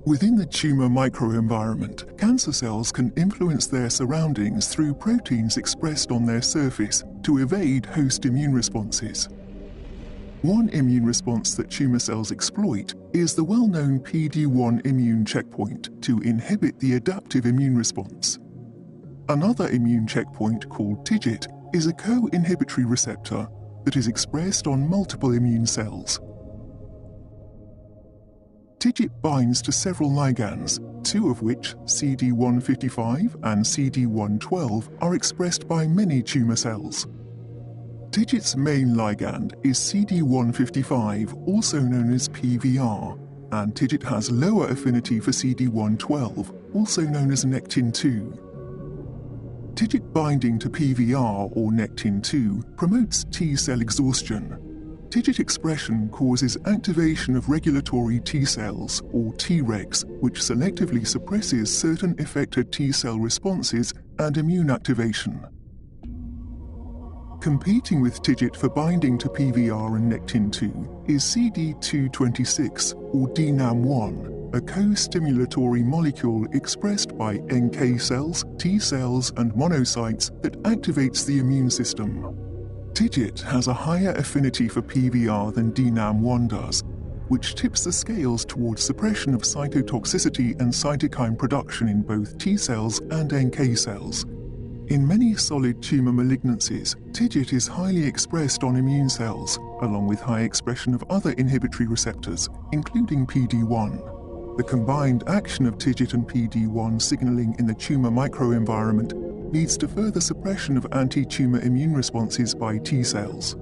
Within the tumor microenvironment, cancer cells can influence their surroundings through proteins expressed on their surface to evade host immune responses. One immune response that tumor cells exploit is the well-known PD-1 immune checkpoint to inhibit the adaptive immune response. Another immune checkpoint called TIGIT is a co-inhibitory receptor that is expressed on multiple immune cells. TIGIT binds to several ligands, two of which, CD155 and CD112, are expressed by many tumor cells. TIGIT's main ligand is CD155, also known as PVR, and TIGIT has lower affinity for CD112, also known as Nectin-2. TIGIT binding to PVR or Nectin-2 promotes T-cell exhaustion. TIGIT expression causes activation of regulatory T cells, or Tregs, which selectively suppresses certain effector T-cell responses and immune activation. Competing with TIGIT for binding to PVR and Nectin-2 is CD226, or DNAM1, a co-stimulatory molecule expressed by NK cells, T cells, and monocytes that activates the immune system. TIGIT has a higher affinity for PVR than DNAM1 does, which tips the scales towards suppression of cytotoxicity and cytokine production in both T cells and NK cells. In many solid tumor malignancies, TIGIT is highly expressed on immune cells, along with high expression of other inhibitory receptors, including PD-1. The combined action of TIGIT and PD-1 signaling in the tumor microenvironment leads to further suppression of anti-tumor immune responses by T cells.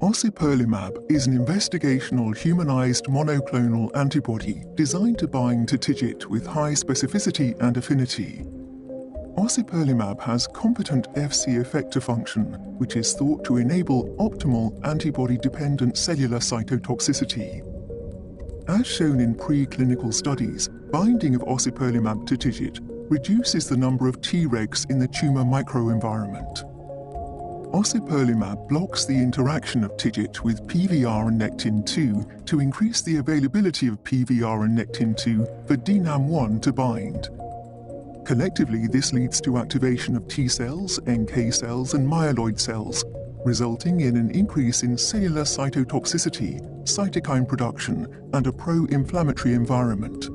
Ociperlimab is an investigational humanized monoclonal antibody designed to bind to TIGIT with high specificity and affinity. Ociperlimab has competent Fc effector function, which is thought to enable optimal antibody-dependent cellular cytotoxicity. As shown in preclinical studies, binding of ociperlimab to TIGIT reduces the number of Tregs in the tumor microenvironment. Ociperlimab blocks the interaction of TIGIT with PVR and Nectin-2 to increase the availability of PVR and Nectin-2 for DNAM1 to bind. Collectively, this leads to activation of T cells, NK cells, and myeloid cells, resulting in an increase in cellular cytotoxicity, cytokine production, and a pro-inflammatory environment.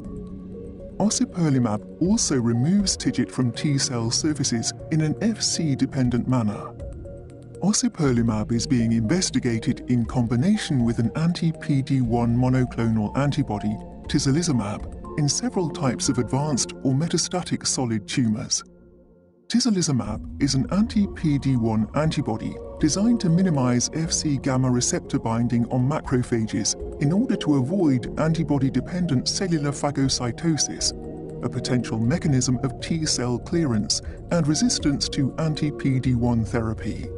Ociperlimab also removes TIGIT from T cell surfaces in an Fc-dependent manner. Ociperlimab is being investigated in combination with an anti-PD-1 monoclonal antibody, Tislelizumab, in several types of advanced or metastatic solid tumors. Tislelizumab is an anti-PD-1 antibody designed to minimize Fc gamma receptor binding on macrophages in order to avoid antibody-dependent cellular phagocytosis, a potential mechanism of T-cell clearance and resistance to anti-PD-1 therapy.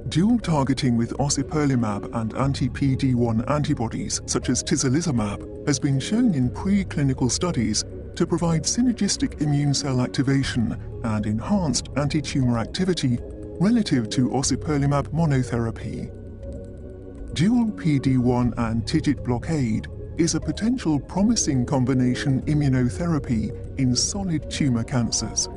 Dual targeting with ociperlimab and anti-PD-1 antibodies such as Tislelizumab has been shown in preclinical studies to provide synergistic immune cell activation and enhanced anti-tumor activity relative to ociperlimab monotherapy. Dual PD-1 and TIGIT blockade is a potential promising combination immunotherapy in solid tumor cancers.